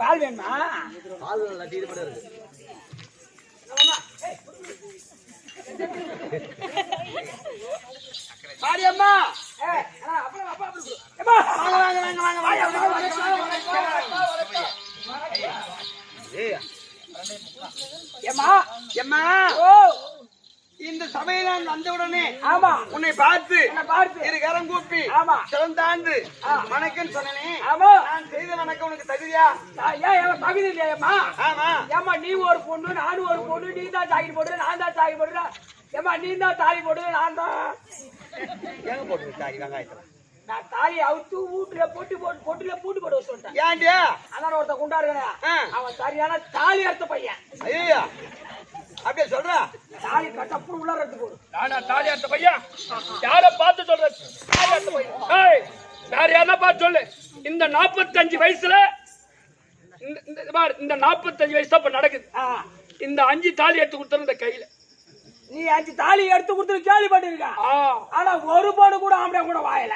பால் வேணுமா? பால் லட்டிட்டு மட்டும் இருக்கு. மாரியம்மா இந்த சபையில வந்தவுடனே ஆமா உன்னை பார்த்து இரு கரம் கூப்பி சிறந்தாண்டு வணக்கம் சொன்னேன். நான் செய்த வணக்கம் உனக்கு தகுதியா? தகுதி இல்லையம்மா. ஆமா ஏமா நீ ஒரு பொண்ணு நானும் ஒரு பொண்ணு, நீ தான் சாக்கி போடுற நான் தான் சாக்கி போடுறேன். ஏமா நீ தான் தாலி போடுற நான் தான் எங்க போட்டு தாலி வெங்காயத்துல நான் தாலி அவுத்து வீட்டுல பொட்டுல பூட்டு போட்டு சொல்லிட்டேன். ஏன்டியா? அதான் ஒருத்த குண்டாருங்க அவன் சரியான தாலி அறுத்த பையன். ஐயா அப்படியே சொல்ற தாலி கட்டப்பு உள்ளறதுக்கு போடு. நானா தாலி அறுத்த பையன்? யார பார்த்து சொல்ற? தாலி அறுத்த பையன். ஏய் வேற யாரா பார்த்து சொல்லு. இந்த 45 வயசுல இந்த 45 வயசு தான் இப்ப நடக்குது. இந்த 5 தாலி எடுத்து கொடுத்தது இந்த கையில. நீ 5 தாலி எடுத்து கொடுத்து கேள்விப்பட்டிருக்க. ஆனா ஒரு போடு கூட ஆம்பளை கூட வாயல.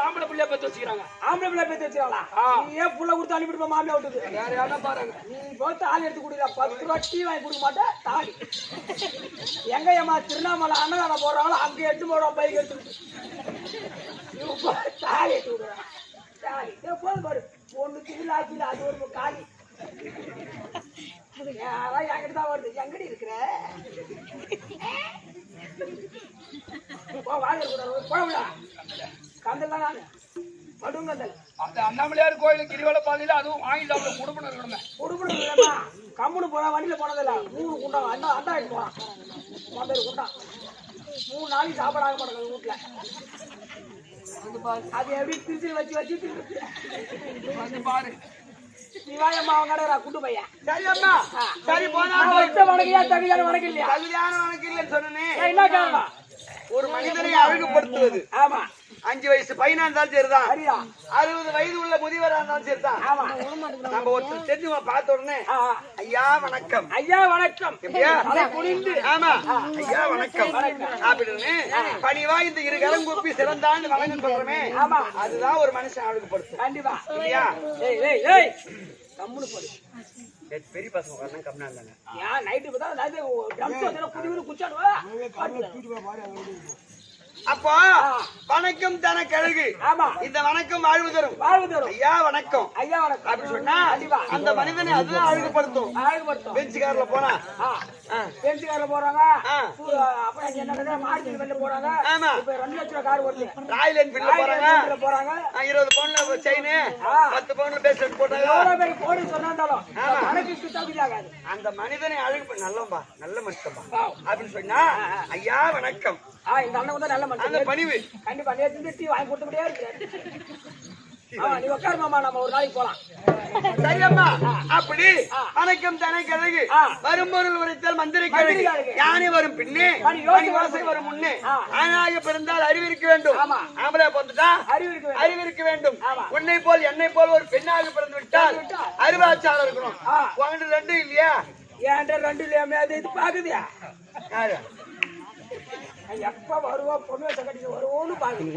ஆம்பளை பிள்ளைய பத்தி வச்சுக்கிறாங்க. ஆம்பளை பிள்ளை பத்தி வச்சுக்கிறாங்களா? நீ ஏன் புள்ள கொடுத்து அனுப்பிட்டு மாமியா விட்டுது? வேற யாரா பாருங்க. நீ போய் தாலி எடுத்து கொடுக்குற 10 ரூபா டீ வாங்கி கொடுக்க மாட்டேன். தாலி எங்க ஏமா திருவண்ணாமலை அன்னதான போடுறாங்களோ அங்க 8 ரூபா பைக் எடுத்துக்கிட்டு தாலி எடுத்து கொடுக்குறாங்க. தாலி போதும் பாரு. ஒண்ணு திகில் ஆக்கில அது ஒரு காலி. அதான் என்கிட்ட தான் வருது. எங்கடி இருக்கிற போகல கந்தல் தான் படுங்கந்தல். அந்த அண்ணாமலையார் கோயிலுக்கு கிரிவல பாதையில அதுவும் வாங்கி சாப்பிட குடும்பம் இருக்கணும். குடும்பம் இல்லைம்மா. கம்முனு போனா வண்டியில போனதில்ல. 3 குண்டா அண்டா எடுத்து போறான். மொபைல் குண்டா 3 நாளைக்கு சாப்பாடு ஆக மாட்டாங்க வீட்டுல. அது எப்படி திருச்சி வச்சு பாரு. நீ வாயம்மா அவன் கடை குண்டு பையன். சரி அம்மா சரி போனா வணக்கம் தகுதியான வணக்கம் இல்லையா? தகுதியான வணக்கம் இல்லைன்னு சொன்னேன். என்ன காரணம்? ஒரு மனிதனை அழகுபடுத்துவது. ஆமா 5 வயசு பையனா இருந்தாலும் சரிதான், 60 வயது உள்ள முதியவரா இருந்தாலும் சரிதான். நம்ம ஒருத்தர் தெரிஞ்சு பார்த்த உடனே ஐயா வணக்கம் ஐயா வணக்கம் ஆமா ஐயா வணக்கம் அப்படின்னு பணிவா இந்த 2 கரம் கூப்பி சிறந்தான்னு வணக்கம் சொல்றமே, அதுதான் ஒரு மனுஷன் அழகுபடுத்தும். கண்டிப்பா இல்லையா? கம்முனு போடு. பெரிய பசங்க வரணும் கம்மியா இருந்தாங்க. ஏன் நைட்டு பார்த்தா குச்சாடுவா. அப்போ வணக்கம் தன கழகு. இந்த வணக்கம் வாழ்வு தரும். ஐயா வணக்கம் ஐயா வணக்கம் அப்படி சொன்னா அந்த மனிதனை அதுதான் அழகுபடுத்தும். பெஞ்சுக்காரில் போனா பெஞ்சுக்காரில் போறாங்க. அப்புறம் என்ன மார்க்கெட் வெளில போறாங்க. இப்ப 2 லட்சம் ரூபாய் கார் வருது. ராயல் என்ஃபீல்ட்ல போறாங்க. 20 பவுன்ல செயின் 10 பவுன்ல பேஸ்லெட் போட்டாங்க. கோடி சொன்னாலும் அந்த மனிதனை அழகு நல்லம்பா நல்ல மனுஷன்பா அப்படின்னு சொன்னா ஐயா வணக்கம். இந்த அண்ணன் வந்து நல்ல அந்த பணிவு கண்டிப்பா நேற்று டீ வாங்கி கொடுத்த முடியாது. நீ உட்கார் மாமா, நம்ம ஒரு நாளைக்கு போலாம். சரியம்மா அப்படி வணக்கம் தன கழகு. வரும்பொருள் உரைத்தல் மந்திரி கழகு. யானை வரும் பின்னே வாசை வரும் முன்னே. ஆணாக பிறந்தால் அறிவிருக்க வேண்டும். ஆம்பளை பிறந்துட்டா அறிவிருக்க வேண்டும். உன்னை போல் என்னை போல் ஒரு பெண்ணாக பிறந்து விட்டால் அறிவாச்சாரம் இருக்கணும். உங்கள்கிட்ட 2 இல்லையா? ஏன்டா 2 இல்லையா? அது இது பாக்குதியா? யாரு எப்ப வருவா பொண்ணு கட்டி வருவோன்னு பாக்குது.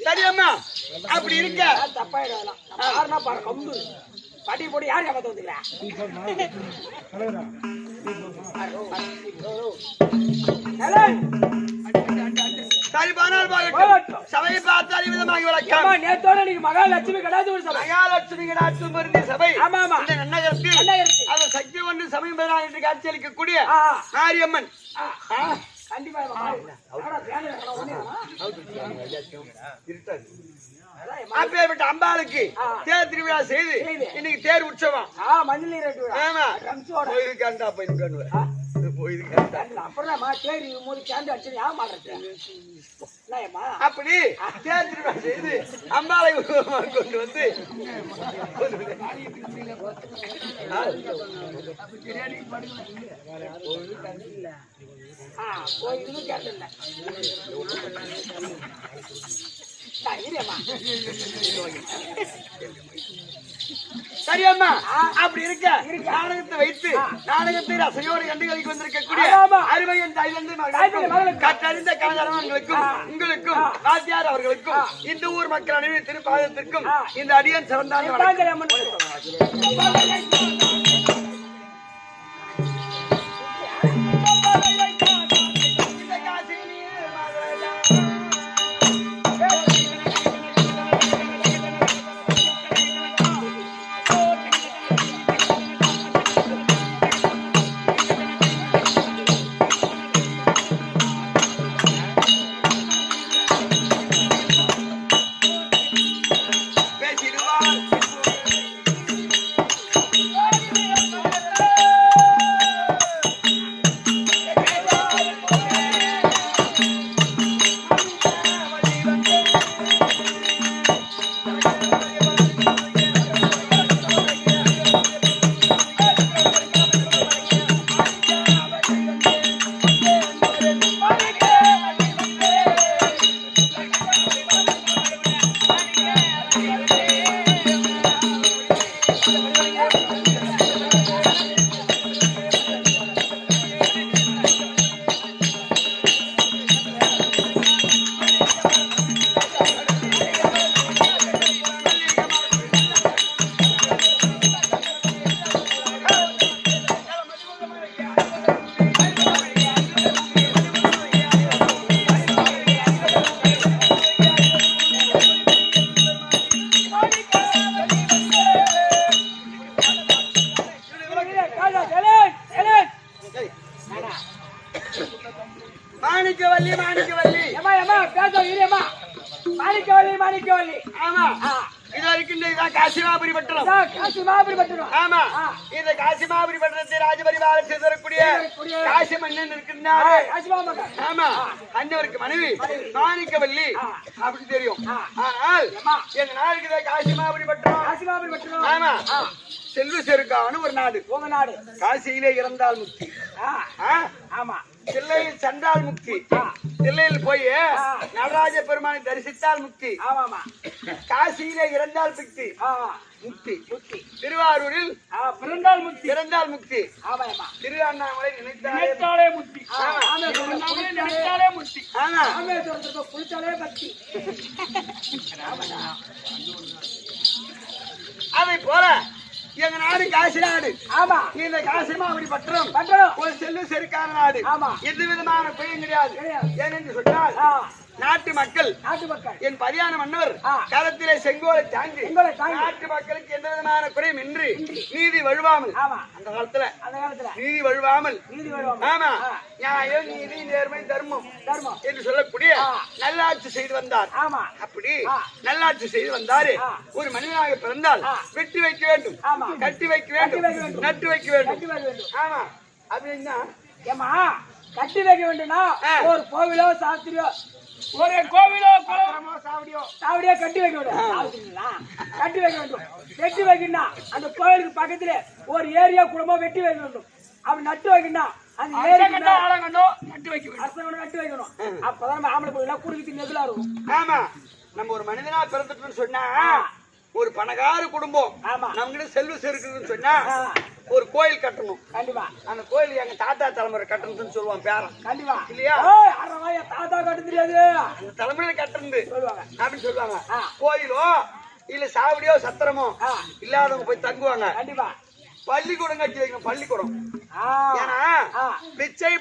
சரியம்மா அப்படி இருக்க தப்பாயிடலாம். கம்பு பட்டி போட்டு யாரு ஏமாத்த வந்துக்கிறா? சரி போனால் சபையை பார்த்தால் விதமாக வழக்கம். நேத்தோட நீங்க மகாலட்சுமி கடாச்சு சபை. மகாலட்சுமி கடாச்சு சபை. ஆமா ஆமா நன்னகரத்தில் அவர் சக்தி ஒன்று சமயம் பெறான் என்று காட்சியளிக்கக்கூடிய மாரியம்மன். கண்டிப்பா அப்பேற்பட்ட அம்பாளுக்கு தேர் திருவிழா செய்து இன்னைக்கு தேர் உற்சவம். மஞ்சள் நீர் ஆமா கோயிலுக்கு அண்டா போய் அப்புறம் தேடி போது கேண்டு அடிச்சு ஏன் மாட்டேன் அப்படி தேர்திருவா செய்து அம்பாளை கொண்டு வந்து போய் இன்னும் கேட்டல சரியம்மா அப்படி இருக்க நாடகத்தை வைத்து நாடகத்தை ரசையோடு கண்டுகளிக்கு வந்திருக்கக்கூடிய அருமையின் தாய்ந்து கற்றறிந்த கலைஞர்களுக்கும் உங்களுக்கும் வாத்தியார் அவர்களுக்கும் இந்த ஊர் மக்கள் அனைவரும் திருப்பாதத்திற்கும் இந்த அடியன் சிறந்தாங்க மாணிக்கவல்லி மாணிக்கவல்லி மாணிக்கவல்லி ஆமா இதா இருக்கின்ற இதான் காசிமாபுரி பட்டணம் ஆமா இந்த காசிமாபுரி பட்டணத்தை ராஜபரிவாரம் செய்து வரக்கூடிய காசி மன்னன் இருக்கின்றாரு ஆமா அண்ணவருக்கு மனைவி மாணிக்கவல்லி அப்படி தெரியும் ஆனால் எங்க நாளுக்கு காசிமாபுரி பட்டணம் ஆமா செல்வ செருக்கான ஒரு நாடு உங்க நாடு காசியிலே இறந்தால் முக்தி ஆமா தில்லையில் சென்றால் முக்தி தில்லையில் போய் நடராஜ பெருமானை தரிசித்தால் முக்தி ஆமாமா காசியிலே இறந்தால் முக்தி முக்தி முக்தி திருவாரூரில் இறந்தால் முக்தி ஆமாமா திருவண்ணாமலை நினைத்தாலே முக்தி நினைத்தாலே முக்தி ஆமா குளித்தாலே பக்தி அதை போல எங்க நாடு காசி நாடு ஆமா இந்த காசிமாபுரி பட்டணம் ஒரு செல்வ செருக்கான நாடு ஆமா எந்த விதமான பயம் கிடையாது ஏனென்று சொன்னால் நாட்டு மக்கள் என் பதியான மன்னர் காலத்திலே செங்கோலை தாண்டி நாட்டு மக்களுக்கு எந்த விதமான குறையும் இன்றி நீதி வழுவாமல் அந்த காலத்துல நீதி வழுவாமல் ஆமா நியாயம் நீதி நேர்மை தர்மம் என்று சொல்லக்கூடிய நல்லாட்சி செய்து வந்தார் அப்படி நல்லாட்சி செய்து வந்தாரு ஒரு மனிதனாக பிறந்தால் வெட்டி வைக்க வேண்டும் கட்டி வைக்க வேண்டும் நட்டு வைக்க வேண்டும் ஆமா அப்படின்னா ஏமா கட்டி வைக்க வேண்டும்னா ஒரு கோவிலோ சாஸ்திரியோ ஒரு கோவிலோ சாவடியோ கட்டி வைக்க வேண்டும் கட்டி வைக்க வேண்டும் வெட்டி வைக்கணும் அந்த கோவிலுக்கு பக்கத்துல ஒரு ஏரியா குடும்பம் வெட்டி வைக்க வேண்டும் அப்படி நட்டு வைக்கணும் அந்த ஏரியா நட்டு வைக்கணும் அப்பதான் ஆம்பளை பிள்ளை குடுக்கத்து நெகுலா இருக்கும் ஆமா நம்ம ஒரு மனிதனா பிறந்துட்டோம்னு சொன்னா ஒரு பணக்கார குடும்பம் நம்மகிட்ட செல்வ செருக்குன்னு சொன்னா ஒரு கோயில் கட்டணும் கண்டிப்பா அந்த கோயில் எங்க தாத்தா தலைமுறை கட்டணும்னு சொல்லுவான் பேரன் கண்டிப்பா இல்லையா தாத்தா கட்ட தெரியாது அந்த தலைமுறையில கட்டுறது சொல்லுவாங்க அப்படின்னு சொல்லுவாங்க கோயிலோ இல்ல சாவடியோ சத்திரமோ இல்லாதவங்க போய் தங்குவாங்க கண்டிப்பா பள்ளிக்கூடம் கட்டி வைக்கணும் பள்ளிக்கூடம் ஏன்னா பிச்சை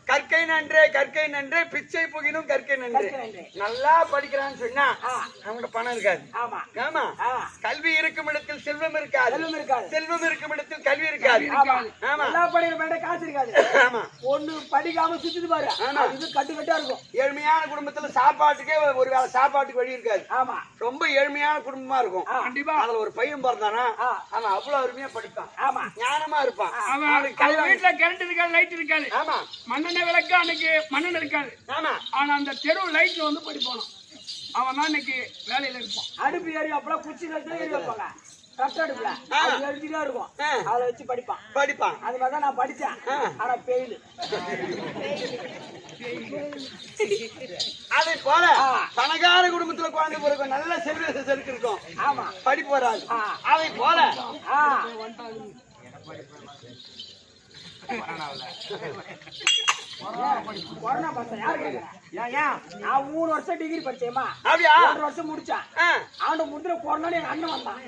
கற்கை நன்றே பிச்சை புகினும் கற்கை நன்றே நல்லா படிக்கிறான்னு சொன்னா அவங்கள்ட்ட பணம் இருக்காது ஆமா கல்வி இருக்கும் இடத்தில் செல்வம் இருக்காது செல்வம் இருக்கும் இடத்தில் கல்வி இருக்காது ஆமா நல்லா படிக்கிற காசு இருக்காது ஆமா ஒண்ணு படிக்காம சுத்திட்டு பாரு இது கட்டுக்கட்டா இருக்கும் ஏழ்மையான குடும்பத்துல சாப்பாட்டுக்கே ஒரு வேளை சாப்பாட்டுக்கு வழி இருக்காது ஆமா ரொம்ப ஏழ்மையான குடும்பமா இருக்கும் கண்டிப்பா அதுல ஒரு பையன் பிறந்தானா அவன் அவ்வளவு அருமையா படிப்பான் ஞானமா இருப்பான் அவனுக்கு கல்வி வீட்டுல கரண்ட் இருக்காது, லைட் இருக்காது. ஆமா மண்ணெண்ணெய் விளக்கு அன்னைக்கு மண்ணெண்ணெய் இருக்காது. ஆமா ஆனா அந்த தெரு லைட்ல வந்து படி போனோம். அவன் தான் இன்னைக்கு வேலையில இருப்பான். அடுப்பு ஏறி அப்பெல்லாம் குச்சி கழுத்துல ஏறி வைப்பாங்க. கட்ட அடுப்புல அது எழுதிதான் இருக்கும். அதை வச்சு படிப்பான். அது மாதிரிதான் நான் படிச்சேன். ஆனா பெயில். அதை போல பணக்கார குடும்பத்துல குழந்தை பிறக்கும், நல்ல செருக்கு இருக்கும். ஆமா படிப்பு வராது. அதை போல கொரோனா பார்த்தேன். யாரு கேட்கிறேன்? நான் 3 வருஷம் டிகிரி படிச்சேமா. அப்படியா? 2 வருஷம் முடிச்சேன். ஆண்டு முடிஞ்ச கொரோனா எங்க அண்ணன் வந்தான்.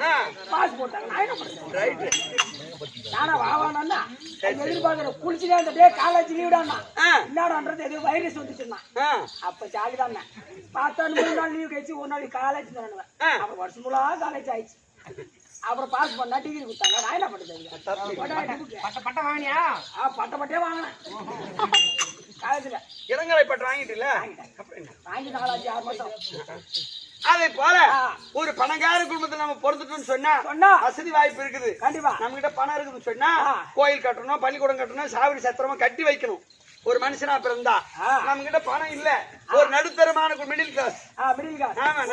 பாஸ் போட்டாங்க. நான் என்ன பண்ணேன்? நானா வாவானா எதிர்பார்க்கிறேன். குளிச்சுட்டே அந்த டே காலேஜ் லீவ்டான்னா என்னடான்றது எதுவும் வைரஸ் வந்துச்சுன்னா அப்ப ஜாலிதான். பார்த்தா 3 நாள் லீவ் கழிச்சு 1 நாள் காலேஜ் தரணுவேன். அப்புறம் வருஷம் முழா காலேஜ் ஆயிடுச்சு. அப்புறம் பாஸ் பண்ணா டிகிரி கொடுத்தாங்க. நான் என்ன பண்ணுறது? பட்டம் வாங்கினியா? பட்டே வாங்கினேன் காலேஜ்ல. இளங்கலை பட்டம் வாங்கிட்டுல வாங்கி 4-5-6 மாசம். அதை போல ஒரு பணக்கார குடும்பத்துல நம்ம பிறந்துட்டோம்னு சொன்னா வசதி வாய்ப்பு இருக்குது. கண்டிப்பா நம்ம கிட்ட பணம் இருக்குதுன்னு சொன்னா கோயில் கட்டணும், பள்ளிக்கூடம் கட்டணும், சாவடி சத்திரமா கட்டி வைக்கணும். ஒரு மனுஷனா பிறந்தா நம்ம கிட்ட பணம் இல்ல, ஒரு நடுத்தரமான மிடில் கிளாஸ். ஆமா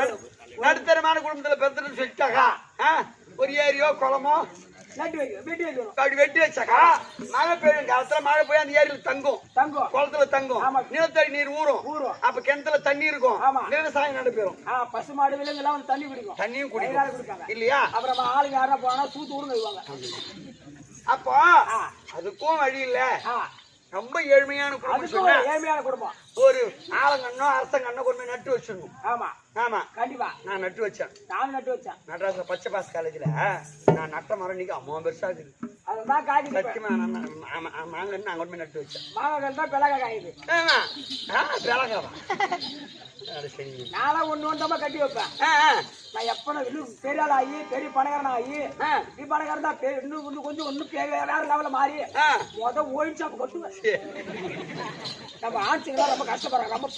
நடுத்தரமான குடும்பத்துல பிறந்துட்டு சொல்லிட்டாக்கா ஒரு ஏரியோ குளமோ வெட்டி வச்சாக்கா மழை பெய்யும் காலத்துல மழை போய் அந்த ஏரியில தங்கும், குளத்துல தங்கும், நிலத்தடி நீர் ஊறும். அப்ப கிணத்துல தண்ணி இருக்கும், விவசாயம் நடைபெறும். பசு மாடு விலங்கு எல்லாம் தண்ணி குடிக்கும், தண்ணியும் குடிக்கும் இல்லையா? அப்புறம் ஆளுங்க யாரா போனா தூத்து ஊருங்க வைவாங்க. அப்போ அதுக்கும் வழி இல்ல. ரொம்ப ஏழ்மையான குடும்பம். ஒரு ஆலங்கண்ணோ அரசங்கண்ணோ கொண்டு போய் நட்டு வச்சிடணும். ஆமா ஆமா கண்டிப்பா. நான் நட்டு வச்சேன். நானும் நட்டு வச்சேன். நடராஜ பச்சை பாஸ் காலேஜ்ல நான் நட்ட மரம் நீங்க அம்மா பெருசா இருக்குது. அதுதான் காய்ச்சி சத்தியமா மாங்கன்னு நான் கொண்டு போய் நட்டு வச்சேன். மாங்காய் தான் பிளகா காயுது. பிளகாவா? நானும் ஒண்ணு கட்டி வைப்பேன். நான் எப்ப இன்னும் பெரிய ஆள் ஆகி பெரிய பணக்காரன் ஆகி நீ பணக்காரன் தான் இன்னும் கொஞ்சம் ஒன்னும் வேற லெவல மாறி ஓயின் ஷாப் கொட்டுவேன். நம்ம ஆட்சிங்கெல்லாம் ரொம்ப கஷ்டப்படுறாங்க. ரொம்ப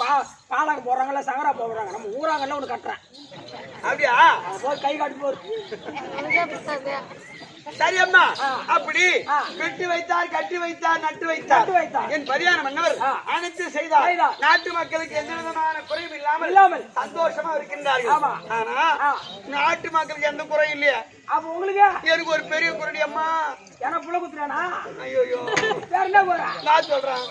பாலாங்க போடுறாங்கல்ல, சங்கரா போடுறாங்க. நம்ம ஊராங்கல்ல ஒண்ணு கட்டுறேன். அப்படியா? போய் கை காட்டி போறது. சரி அம்மா, அப்படி கட்டி வைத்தார், கட்டி வைத்தார், நட்டு வைத்தார். என் பரியாண மன்னவர் அனைத்து செய்தார். நாட்டு மக்களுக்கு எந்த விதமான குறையும் இல்லாமல் சந்தோஷமா இருக்கின்றார்கள். ஆனா நாட்டு மக்களுக்கு எந்த குறையும் இல்லையா? அப்ப உங்களுக்கு எனக்கு ஒரு பெரிய குரடி அம்மா. ஏன்னா புள்ள குத்துறானா? ஐயோ வேற என்ன குறை? நான் சொல்றேன்.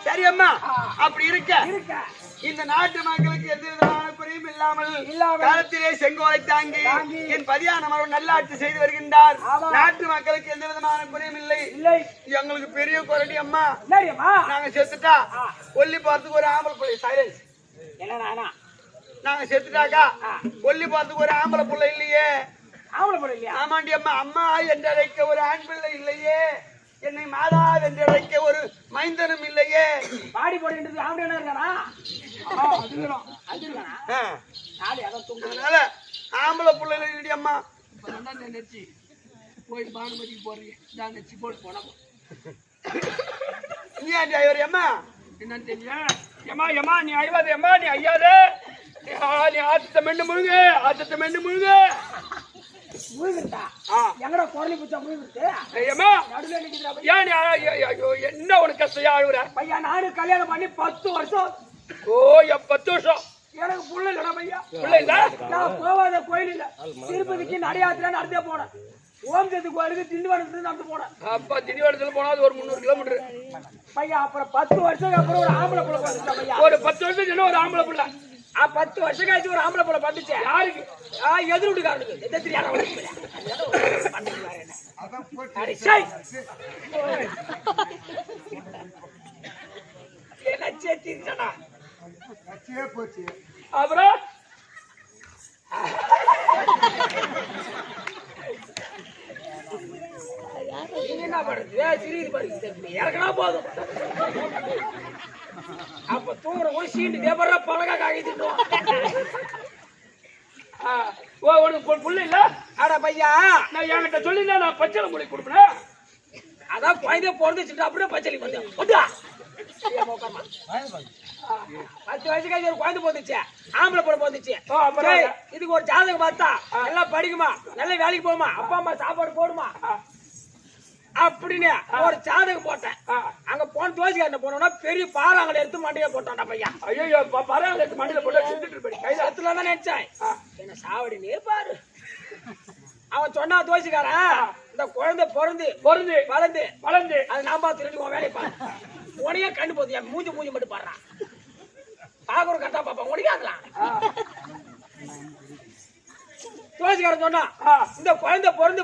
சரி அம்மா, அப்படி இருக்க இந்த நாட்டு மக்களுக்கு எந்த விதமான குறையும் இல்லாமல் காலத்திலே செங்கோலை தாங்கி என் பதியான மரம் நல்லாட்சி செய்து வருகின்றார். நாட்டு மக்களுக்கு எந்த விதமான குறையும் இல்லை. எங்களுக்கு பெரிய குரடி அம்மா. நாங்க செத்துட்டா கொல்லி பார்த்துக்கு ஒரு ஆம்பளை பிள்ளை. சைலன்ஸ். நாங்க செத்துட்டாக்கா கொல்லி பார்த்துக்கு ஒரு ஆம்பளை பிள்ளை இல்லையே. ஆம்பளை பிள்ளை இல்லையா? ஆமாண்டி அம்மா. அம்மா என்று அழைக்க ஒரு ஆண் பிள்ளை இல்லையே. என்னை மாதா என்று அழைக்க ஒரு மைந்தனும் இல்லையே. பாடி போடுகின்றது ஆம்பளை இருக்கானா? அதனால ஆம்பளை பிள்ளை இல்லடி அம்மா. போய் பானுமதிக்கு போடுறீங்க போன நீ அம்மா என்னன்னு தெரியும். ஏமா ஏமா நீ ஐவாது ஏமா நீ ஐயாதே நீ ஆத்தத்தை மென்னு முழுகு ஆத்தத்தை மென்னு முழுகு முழுகுட்டா எங்கடா குரலி பூச்சா முழுகுட்டு ஏமா நடுவுல நிக்குதுடா ஏன் நீ என்ன உனக்கு கஷ்டம் அழுகுற பையா நானு கல்யாணம் பண்ணி 10 வருஷம் ஓ 10 வருஷம் எனக்கு புள்ள இல்லடா பையா புள்ள இல்ல நான் போவாத கோயில் இல்ல திருப்பதிக்கு நடையாத்திர நடந்தே போனேன் ஓம் சக்தி கோயிலுக்கு திண்டிவனத்துல நடந்து போனேன் அப்பா திண்டிவனத்துல போனா அது ஒரு 300 கிலோமீட்டர் பையா அப்புறம் 10 வருஷத்துக்கு அப்புறம் ஒரு ஆம்பளை புள்ள வந்துட்டா பையா ஒரு 10 வருஷம் என்ன ஒரு ஆம்பளை புள்ள 10 வருஷம் கழிச்சு ஒரு ஆம்பளை புள்ள வந்துச்சு யாருக்கு எதிர் வீட்டுக்காரனுக்கு எந்த தெரியாத என்ன சேர்த்திருச்சாடா போச்சு அப்புறம் நீங்க என்ன பண்றது சிறிது படுத்து இறக்கனா போதும் அப்ப தூங்குற கூட சீண்டு தேபரா பழகா காகி திட்டுவோம் ஓ உனக்கு புள்ள இல்ல ஆடா பையா நான் என்கிட்ட சொல்லிருந்தா நான் பச்சளை மொழி கொடுப்பேன் அதான் குழந்தை பிறந்துச்சுட்டு அப்படியே பச்சளி வந்தேன் கொண்டா 10 வயசு கழிச்சு ஒரு குழந்தை போந்துச்சு ஆம்பளை பொண்ணு போந்துச்சு இதுக்கு ஒரு ஜாதகம் பார்த்தா நல்லா படிக்குமா நல்ல வேலைக்கு போகுமா அப்பா அம்மா சாப்பாடு போடுமா அப்படின்னு ஒரு ஜாதகம் போட்டேன் அங்க போன தோசிக்காரன் போனோம்னா பெரிய பாறாங்களை எடுத்து மண்டையில போட்டான்டா பையன் ஐயோ பாறாங்களை எடுத்து மண்டையில போட்டு செஞ்சுட்டு இருப்பேன் கையில எடுத்துல தான் நினைச்சேன் என்ன சாவடினே பாரு அவன் சொன்னா தோசிக்காரன் இந்த குழந்தை பிறந்து வளர்ந்து அது நான் பார்த்து ரெண்டு வேலையை பாரு உனையே கண்டு போகுது என் மூஞ்சி மட்டும் பாடுறான் பாக்குற கரெக்டா பாப்பா உனக்காதுலாம் தோசிக்காரன் சொன்னா இந்த குழந்தை பிறந்து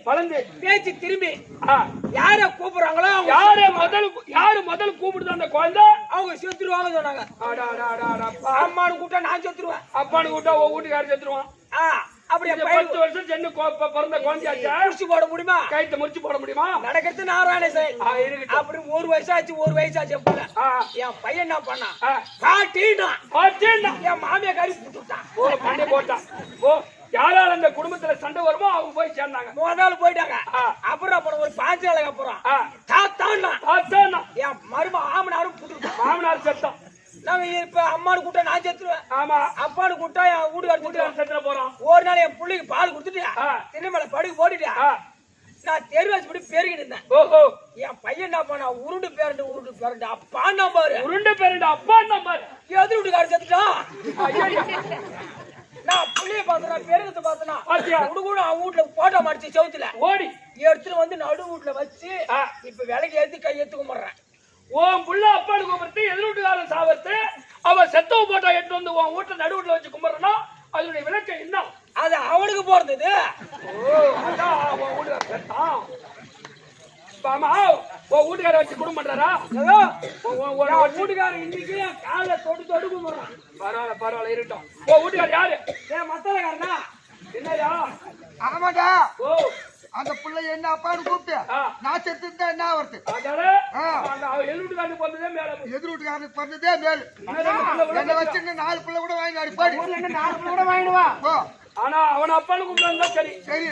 வளர்ந்து பேச்சு திரும்பி யார கூப்பிடுறாங்களோ யாரு முதல்ல கூப்பிடுது அந்த குழந்தை அவங்க செத்துருவாங்க சொன்னாங்க அம்மானு கூப்பிட்டா நான் செத்துருவேன் அப்பானு கூப்பிட்டா உன் வீட்டுக்காரர் செத்துருவான் அப்படியே 10 வருஷம் சென்னு பிறந்த குழந்தையாச்சா முடிச்சு போட முடியுமா கைத்த முடிச்சு போட முடியுமா நடக்கிறது நாராயண சார் அப்படி 1 வயசாச்சு 1 வயசாச்சு என் பையன் என்ன பண்ணான் காட்டினான் என் மாமியா கறி போட்டுட்டான் ஓ பண்ணி போட்டான் ஓ யாரால அந்த குடும்பத்துல சண்டை வருமோ அவங்க போய் சேர்ந்தாங்க முதல் போயிட்டாங்க அப்புறம் ஒரு 5 நாளைக்கு அப்புறம் தாத்தான்னா என் மரும ஆமனாரும் புட்டுட்டான் மாமனார் செத்தான் நாங்க இப்ப அம்மானு கூட்டா நான் செத்துருவேன் ஆமா அப்பானு கூட்டா என் வீட்டுக்காரர் செத்துல போறோம் ஒரு நாள் என் பிள்ளைக்கு பால் கொடுத்துட்டியா திண்ணை மேல படுக்க போட்டுட்டியா நான் தெருவாசி பெருகிட்டு இருந்தேன் ஓஹோ என் பையன் என்ன பண்ணா உருண்டு பேரண்டு அப்பான்னா பாரு உருண்டு பேரண்டு அப்பான்னா பாரு எதிர் வீட்டுக்காரர் செத்துட்டான் நான் புள்ளைய பார்த்தனா பெருகத்தை பார்த்தனா உடுகுடு அவன் வீட்டுல போட்டோ மாடிச்சு செவுத்துல ஓடி எடுத்துட்டு வந்து நடு வீட்டுல வச்சு இப்ப விலைக்கு ஏத்தி கை எடுத்து கும்பிடுறேன் உன் புள்ள அப்பாடு கும்பிட்டு எதிர் வீட்டுக்காரன் சாவத்து அவன் செத்தவ போட்டோ எடுத்து வந்து உன் வீட்டுல நடு வீட்டுல வச்சு கும்பிடுறனா அதனுடைய விளக்கம் என்ன அது அவனுக்கு போறது அதான் உன் வீட்டுக்காரர் செத்தான் ஆமா உன் வீட்டுக்கார வச்சு குடும்பம் பண்றாரா வீட்டுக்காரன் இன்னைக்கு காலை தொடு கும்பிடுறான் பரவாயில்ல இருக்கட்டும் உன் வீட்டுக்காரர் யாரு ஏன் மத்தலக்காரனா என்னையா ஆமாடா ஓ அந்த பிள்ளை என்ன அப்பான்னு கூப்பிட்டு நான் செத்துட்டா என்ன வருது எதிர் வீட்டுக்காரனுக்கு பிறந்ததே மேல எதிர் வீட்டுக்காரனுக்கு பிறந்ததே மேலு என்ன வச்சு 4 பிள்ளை கூட வாங்கி அடிப்பாடி 4 பிள்ளை கூட வாங்கிடுவா ஆனா அவன் அப்பானு கூப்பிட்டு சரி சரி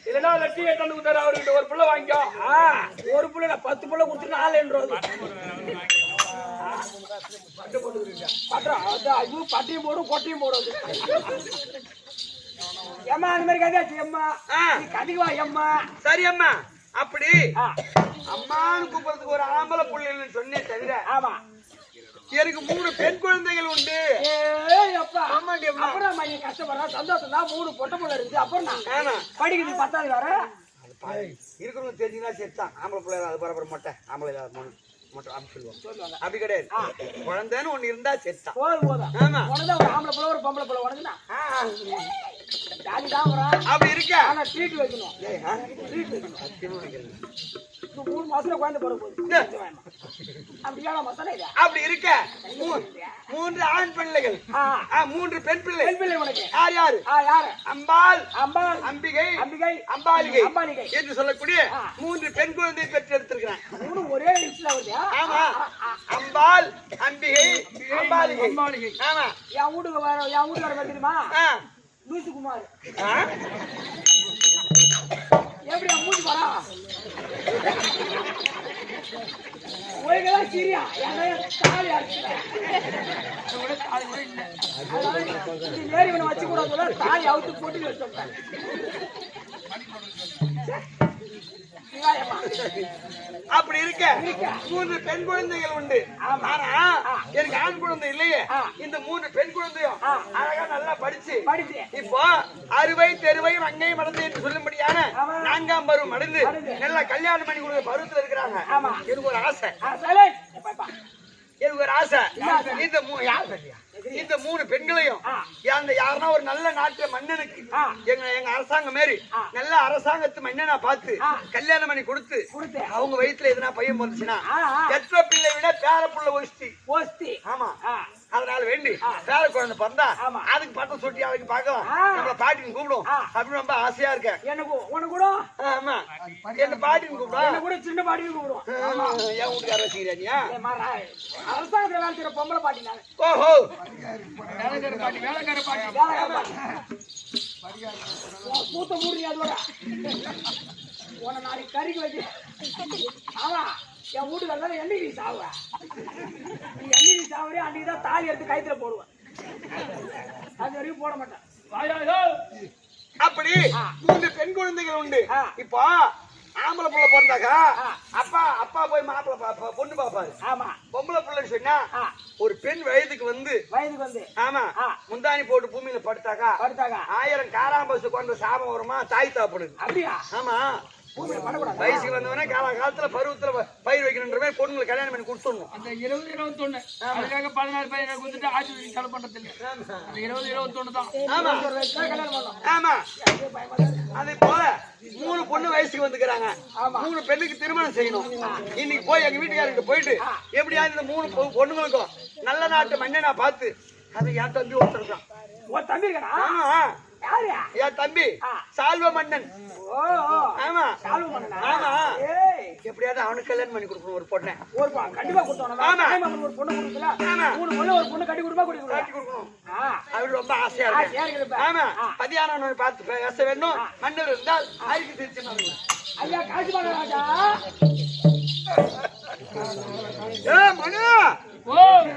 இல்லைன்னா லட்சி எட்டாண்டு கொடுத்தாரு அவர்கிட்ட ஒரு பிள்ளை வாங்கிக்கோ ஒரு பிள்ளை 10 பிள்ளை கொடுத்து 4 என்றது பட்டியும் போடும் கொட்டையும் போடும் ஏம்மா அந்த மாதிரி கதையாச்சு அம்மா கதிவா அம்மா சரி அம்மா அப்படி அம்மான்னு கூப்பிடுறதுக்கு ஒரு ஆம்பளை பிள்ளைன்னு சொன்னேன் தவிர ஆமா எனக்கு 3 பெண் குழந்தைகள் உண்டு அப்புறம் கஷ்டப்படுறா சந்தோஷம் தான் 3 பொட்டை பிள்ளை இருக்குது அப்புறம் நான் படிக்கிறது 10வது வேற இருக்கிறவங்க தெரிஞ்சுன்னா செத்தான் ஆம்பளை பிள்ளை அது பரபர மாட்டேன் ஆம்பளை இல்லாத மட்டும் அப்படி சொல்லுவாங்க அப்படி கிடையாது குழந்தைன்னு ஒண்ணு இருந்தா செத்தான் ஆமா ஒரு ஆம்பளை பிள்ளை ஒரு பொம்பளை பிள்ளை உனக்குன்னா அப்படி இருக்க ஆனா ட்ரீட் வைக்கணும் ட்ரீட் வைக்கணும் 3 மாசத்துல குழந்தை பிறகு போகுது அப்படி இருக்க 3 ஆண் பிள்ளைகள் 3 பெண் பிள்ளை உனக்கு யாரு அம்பாள் அம்பிகை அம்பாலிகை என்று சொல்லக்கூடிய 3 பெண் குழந்தை பெற்று எடுத்திருக்கிறேன் ஒரே லிஸ்ட்ல வருது ஆமா அம்பாள் அம்பிகை அம்பாலிகை ஆமா என் வீட்டுக்கு வர தெரியுமா லூசு குமார் எப்படி மூஞ்சி வரா ஒய்களா சீரியா என்ன தாலி அடிச்சுட்டேன் ஏறி இவனை வச்சு கூடாது தாலி அவுத்து போட்டு வச்சோம் அப்படி இருக்க 3 பெண் குழந்தைகள் உண்டு. ஆனா எனக்கு ஆண் குழந்தை இல்லையே. இந்த 3 பெண் குழந்தையும் அழகா நல்லா படிச்சு இப்போ அறுவை தெருவை மங்கை மடந்து என்று சொல்லும்படியான 4ஆம் பருவம் அடைந்து நல்லா கல்யாணம் பண்ணி கொடுக்குற பருவத்துல இருக்கிறாங்க. எனக்கு ஒரு ஆசை இந்த 3 பெண்களையும் யாருன்னா ஒரு நல்ல நாட்டு மன்னனுக்கு எங்க அரசாங்கம் மாரி நல்ல அரசாங்கத்து மன்னனா பார்த்து கல்யாணம் பண்ணி கொடுத்து அவங்க வயிற்றுல எதுனா பையன் வந்துச்சுன்னா பெற்ற பிள்ளை விட பேர புள்ள ஒஸ்தி. ஆமா, அதனால வேண்டி பேர குழந்தை பிறந்தா அதுக்கு பட்டம் சுட்டி அதுக்கு பார்க்கலாம் நம்மள பாட்டின்னு கூப்பிடும் அப்படின்னு ரொம்ப ஆசையா இருக்கேன். எனக்கு கூட ஆமா என்ன பாட்டின்னு கூப்பிடும் கூட சின்ன பாட்டின்னு கூப்பிடும். ஏன் வீட்டுக்கார வச்சுக்கிறியா அரசாங்கத்துல வேலை செய்யற பொம்பளை பாட்டி நான். ஓஹோ வேலைக்கார பாட்டி பூத்த மூடி அதோட உன நாளைக்கு கறிக்கு வச்சு ஆமா என் வீட்டுக்கார என்னைக்கு நீ சாவுவ நீ என்னைக்கு நீ சாவுறியா அன்னைக்குதான் தாலி எடுத்து கயித்துல போடுவேன் அது வரைக்கும் போட மாட்டேன். அப்படி 3 பெண் குழந்தைகள் உண்டு. இப்போ ஆம்பளை புள்ள பிறந்தாக்கா அப்பா போய் மாப்பிள்ள பொண்ணு பாப்பாரு. ஆமா, பொம்பளை புள்ளன்னு சொன்னா ஒரு பெண் வயதுக்கு வந்து ஆமா முந்தானி போட்டு பூமியில படுத்தாக்கா 1000 காராம்பசு கொண்ட சாபம் வருமா தாய் தாப்படுது. அப்படியா? ஆமா, வயசுக்கு வந்தவனே காலத்துல பருவத்துல பயிர் வைக்கணுன்ற மாதிரி பொண்ணுங்களை கல்யாணம் பண்ணி கொடுத்துடணும். அந்த 20, 21 அதுக்காக 16 பையனை கொடுத்துட்டு ஆட்சி செலவு பண்றது இல்லை. அந்த 20, 21 தான். ஆமா, அதே போல 3 பொண்ணு வயசுக்கு வந்துக்கிறாங்க. 3 பெண்ணுக்கு திருமணம் செய்யணும். இன்னைக்கு போய் எங்க வீட்டுக்காரர்கிட்ட போயிட்டு எப்படியாவது இந்த 3 பொண்ணுங்களுக்கும் நல்ல நாட்டு மன்னனா பார்த்து அது என் தம்பி ஒருத்தர் தான். என் தம்பி சால்வ மன்னன். ஆமா ஆமா, எப்படியாவது அவனுக்கு கல்யாணம் பண்ணி கொடுக்கணும் ஒரு பொண்ணை. கண்டிப்பா கொடுத்தோம். ஒரு பொண்ணு கொடுக்கல 3 பொண்ணு ஒரு பொண்ணு கட்டி கொடுக்கணும். அவரு ரொம்ப ஆசையா இருக்கு. ஆமா, பதியானவனை பார்த்து பேச வேண்டும். மன்னர் இருந்தால் ஆய்க்கு திருச்சி ஐயா காசு பண்ண ராஜா. மனு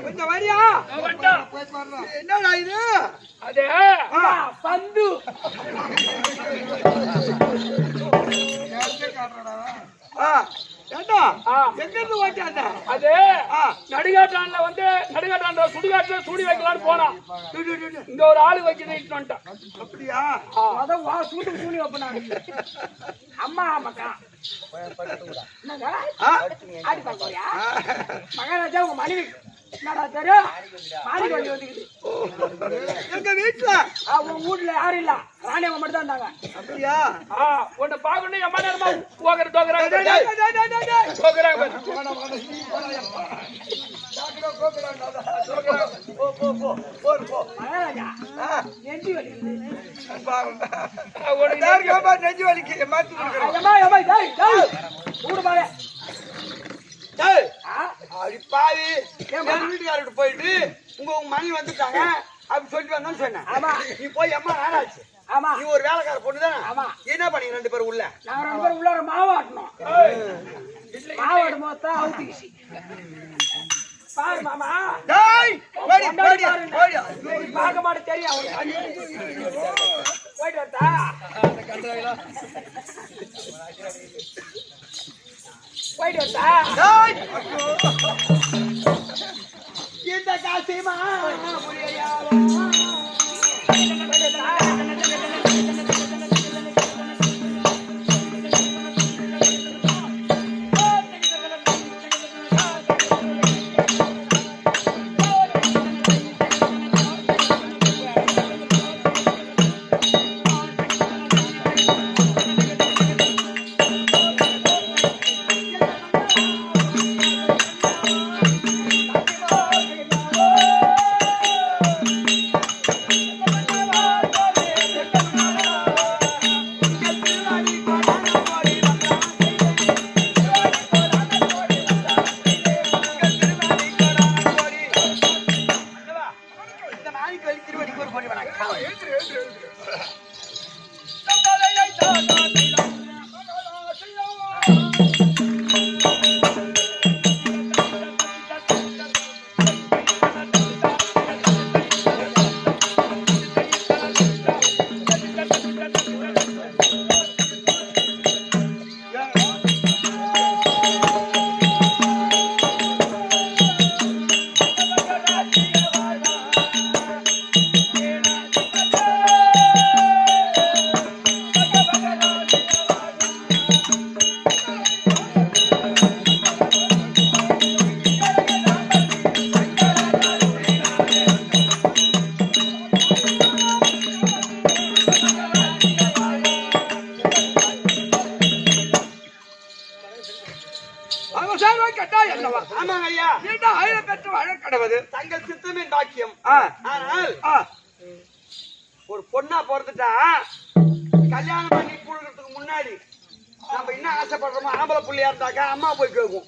கொஞ்சம் வரியா? வந்துட்டோம். என்னடா இது? அதே பந்து அது நடுகாட்டான்ல வந்து நடுகாட்டான் சுடுகாட்டுல சூடி வைக்கலான்னு போனான். இங்க ஒரு ஆளு வைக்கிட்டு வந்துட்டான். அப்படியா? சூட்டு சூனி வைப்பேன் அம்மா. ஆமாக்கா மகாராஜா உங்க மனைவி என்னடா தெரியும் மாளிகை வண்டி வந்துக்குது எங்க வீட்டுல. உங்க வீட்டுல யாரும் இல்ல, ராணி அவங்க மட்டும் தான் இருந்தாங்க. அப்படியா? உன்னை பாக்கணும் எம்மா நேரமா போக்குறாங்க. மகாராஜா நெஞ்சு வலிக்குது. நெஞ்சு வலிக்கு மாத்தி அடிப்பாவி வீட்டுக்காரர்கிட்ட போயிட்டு உங்க மணி வந்துட்டாங்க அப்படி சொல்லிட்டு வந்தோன்னு சொன்னேன். நீ போய் அம்மா நாளாச்சு. நீ ஒரு வேலைக்கார பொண்ணுதானே? என்ன பண்ணீங்க 2 பேரும் உள்ள? நாங்க 2 பேரும் உள்ள மாவாட்டணும். மாவாட்டும் போது தான் அவுத்துக்கிச்சு. பாரு மாமா பார்க்க மாட்டே தெரியும் போயிட்டு வரத்தா போயிட்டு வரத்தா இந்த காசிமா ஆமாங்க ஐயா, ஆயிரம் பெற்று வாழ கடவுது தங்கள் சித்தமின் பாக்கியம். ஆனால் ஒரு பொண்ணா பிறந்துட்டா கல்யாணம் பண்ணி கொடுக்கறதுக்கு முன்னாடி நம்ம என்ன ஆசைப்படுறோமோ, ஆம்பளை புள்ளியா இருந்தாக்கா அம்மா போய் கேட்கும்.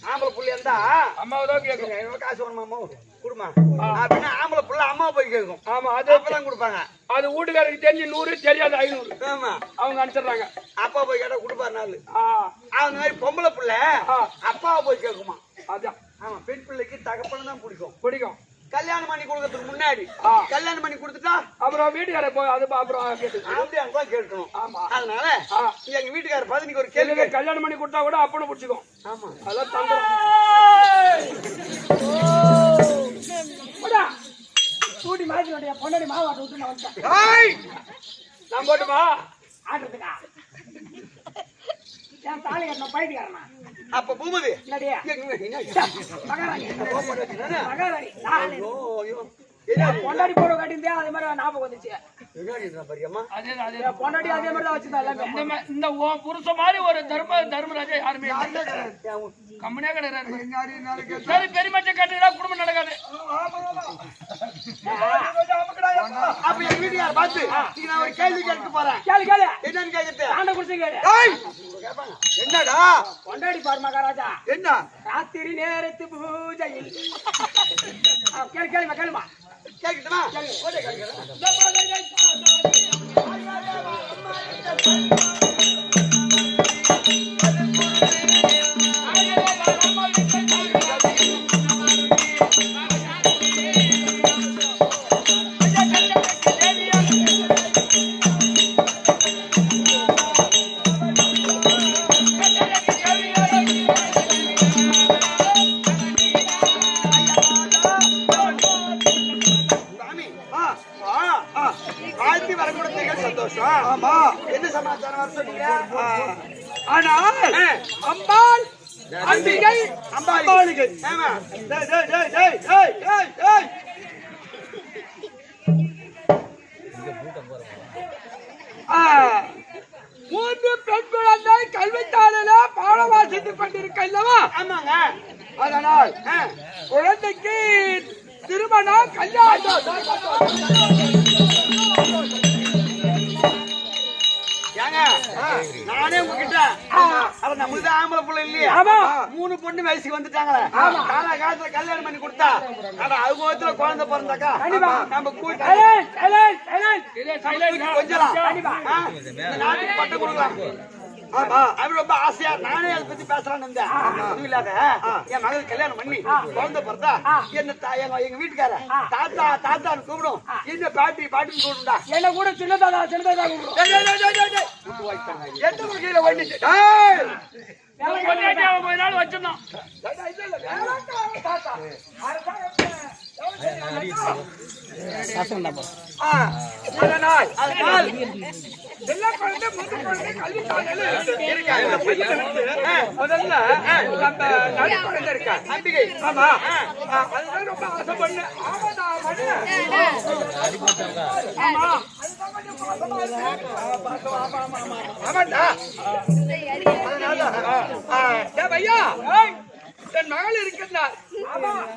ஆம்பளை புள்ளியா இருந்தா அம்மாவதான் கேட்கும். காசு வேணுமா குடுமா அப்படின்னா ஆம்பளை புள்ள அம்மா போய் கேட்கும். ஆமா, அது அப்பதான் கொடுப்பாங்க. அது வீட்டுக்காரருக்கு தெரிஞ்சு 100 தெரியாது 500. ஆமா, அவங்க அனுப்பிச்சிடுறாங்க. அப்பா போய் கேட்டா கொடுப்பாரு நாள். அந்த மாதிரி பொம்பளை புள்ள அப்பாவை போய் கேட்குமா. அதான் ஆமா, பெண் பிள்ளைக்கு தகப்பன்னு தான் பிடிக்கும். கல்யாணம் பண்ணி கொடுக்கறதுக்கு முன்னாடி கல்யாணம் பண்ணி கொடுத்துட்டா அப்புறம் வீட்டுக்கார போய் அது அப்புறம் தான் கேட்கணும். ஆமா, அதனால எங்க வீட்டுக்கார பார்த்து நீங்க ஒரு கேள்வி கல்யாணம் பண்ணி கொடுத்தா கூட அப்பன்னு பிடிச்சிக்கும். ஆமா, அதான் தந்துடும். கூட்டி மாதிரி பொன்னாடி மாவாட்ட விட்டு நான் வந்துட்டேன். நான் போட்டுமா ஆட்டுறதுக்கா என் தாலி கட்டணும் பயிட்டுக்காரனா. அப்ப பூமதி என்னடியா மகாராணி பொண்டாடி போட காட்டியிருந்தே அதே மாதிரி ஞாபகம் வந்துச்சு. பொண்டாடி அதே மாதிரி தான் வச்சிருந்தா எல்லாமே. இந்த புருஷ மாதிரி ஒரு தர்மராஜா யாருமே கம்பெனியா கிடையாது. சரி, பெருமச்சை கட்டினா குடும்பம் நடக்காது. அப்ப எங்க வீட்டுக்கார பார்த்து நான் ஒரு கேள்வி கேட்க போறேன். கேளு என்னன்னு கேக்குறது? ஆண்ட குடிச்சு கேளு. என்னடா பொண்டாடி பாரு மகாராஜா, என்ன ராத்திரி நேரத்து பூஜையில் கேளுமா கேட்கட்டுமா? ஆமா, என்ன சமாச்சாரம் வர சொன்னீங்க? ஆனால் அம்பாள் அம்பிகை அம்பாளிகை. ஆமா, மூன்று பெண் குழந்தை கல்வித்தாளில பாடம் வாசித்துக் கொண்டிருக்க அல்லவா? ஆமாங்க. அதனால் குழந்தைக்கு திருமணம் கல்யாணம். ஏங்க, நானே உங்ககிட்ட அவ நம்மளுக்கு ஆம்பளை புள்ள இல்லையா? 3 பொண்ணு வயசுக்கு வந்துட்டாங்களே. கால காலத்துல கல்யாணம் பண்ணி கொடுத்தா அவங்க வயசுல குழந்தை பிறந்தாக்கா நம்ம கூட்டி கொஞ்சலாம் நாட்டுக்கு பட்டம் கொடுக்கலாம். ஆமா, அது ரொம்ப ஆசையா நானே அதை பத்தி பேசலாம்னு இருந்தேன். இல்லாத என் மகளுக்கு கல்யாணம் பண்ணி குழந்தை பிறந்தா என்ன எங்க வீட்டுக்கார தாத்தா தாத்தான்னு கூப்பிடும், இந்த பாட்டி பாட்டின்னு கூப்பிடும்டா. என்ன கூட சின்னதாதா கூப்பிடும். எந்த கீழே வந்துச்சு வச்சிருந்தோம். எல்லா குழந்தை மூத்த குழந்தை கல்வித்தாளில முதல்ல நம்ம நடு குழந்தை இருக்கா அம்பிகை. ஆமா, அதுதான் ரொம்ப ஆசைப்பண்ணு. ஆமாண்டா. ஐயா, என் மகள் இருக்கின்றார்.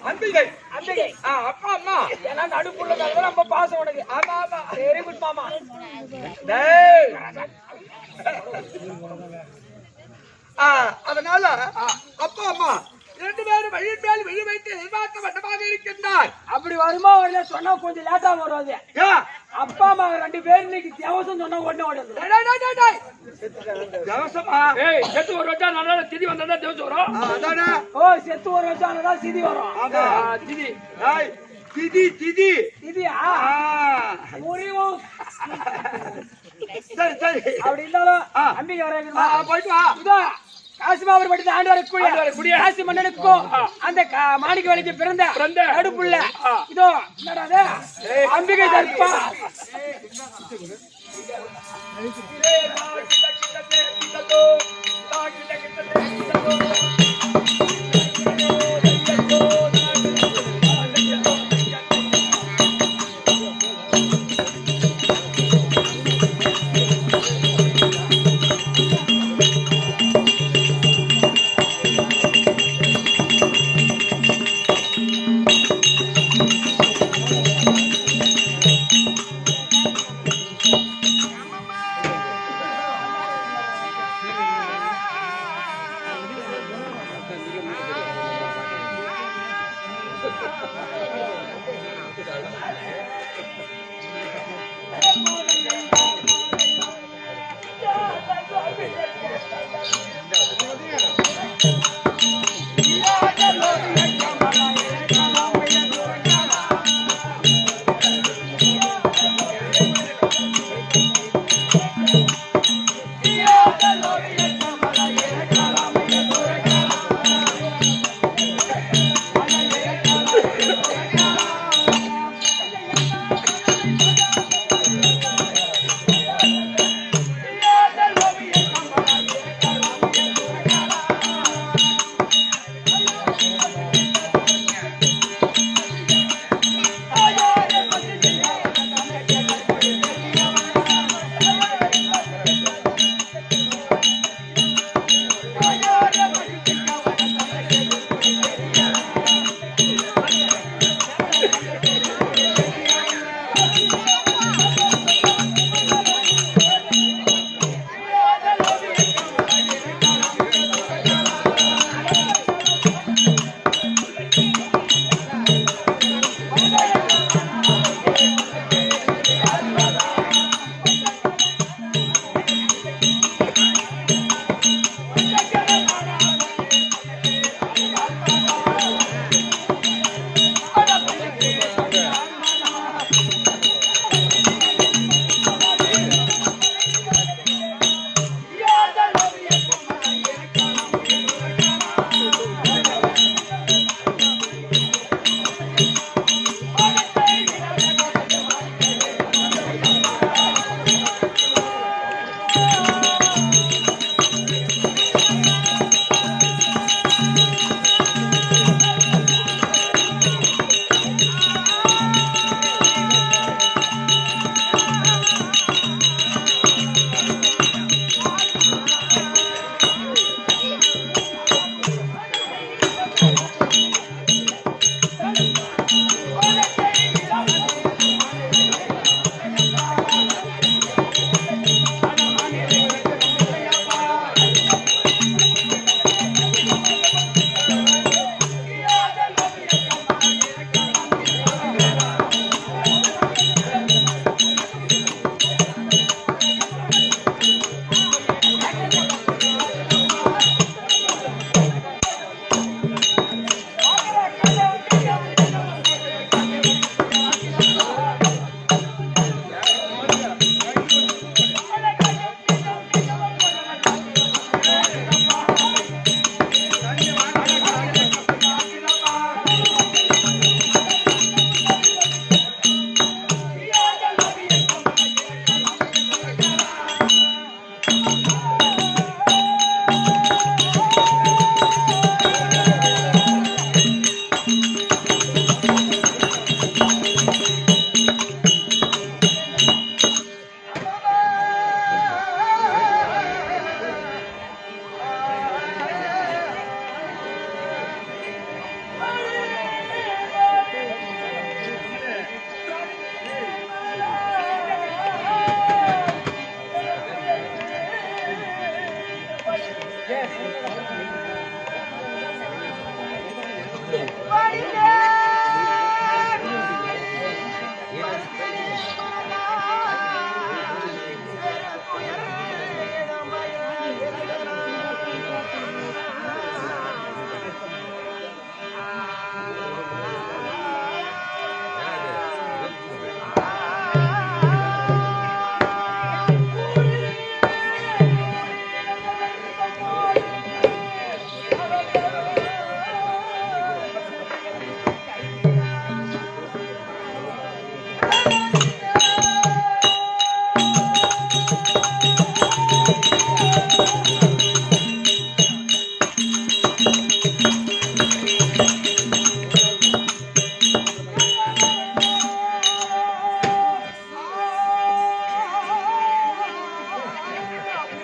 அம்பிகை அம்பிகை அப்பா அம்மா எல்லாம் நடுப்புள்ள ரொம்ப பாசம் உனக்கு. ஆமா ஆமா, வெரி குட் மாமா. அதனால அப்பா அம்மா 2 பேரும் வழி மேல் வெளி வைத்து எதிர்பார்க்க வட்டமாக இருக்கின்றார். அப்படி வருமா வரல சொன்னா கொஞ்சம் லேட்டா வருவாங்க. அப்பா அம்மா 2 பேரும் இன்னைக்கு தேவசம் சொன்னா உடனே ஓடுது. தேவசமா செத்து ஒரு வருஷம் நல்லா திதி வந்தா தேவசம் வரும். அதானே. ஓ, செத்து ஒரு வருஷம் ஆனதான் சிதி வரும். திதி திதி திதி திதியா? முடிவும் சரி சரி அப்படி இருந்தாலும் அம்பிகை வர போயிட்டு வா இதோ காசிமாவர் படுத்த ஆண்டு வரக்கூடிய காசி மன்னனுக்கும் அந்த மாணிக்க வழிக்கு பிறந்த நடுப்புள்ள இதோ என்னடா அம்பிகை தற்பா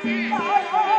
ஐயா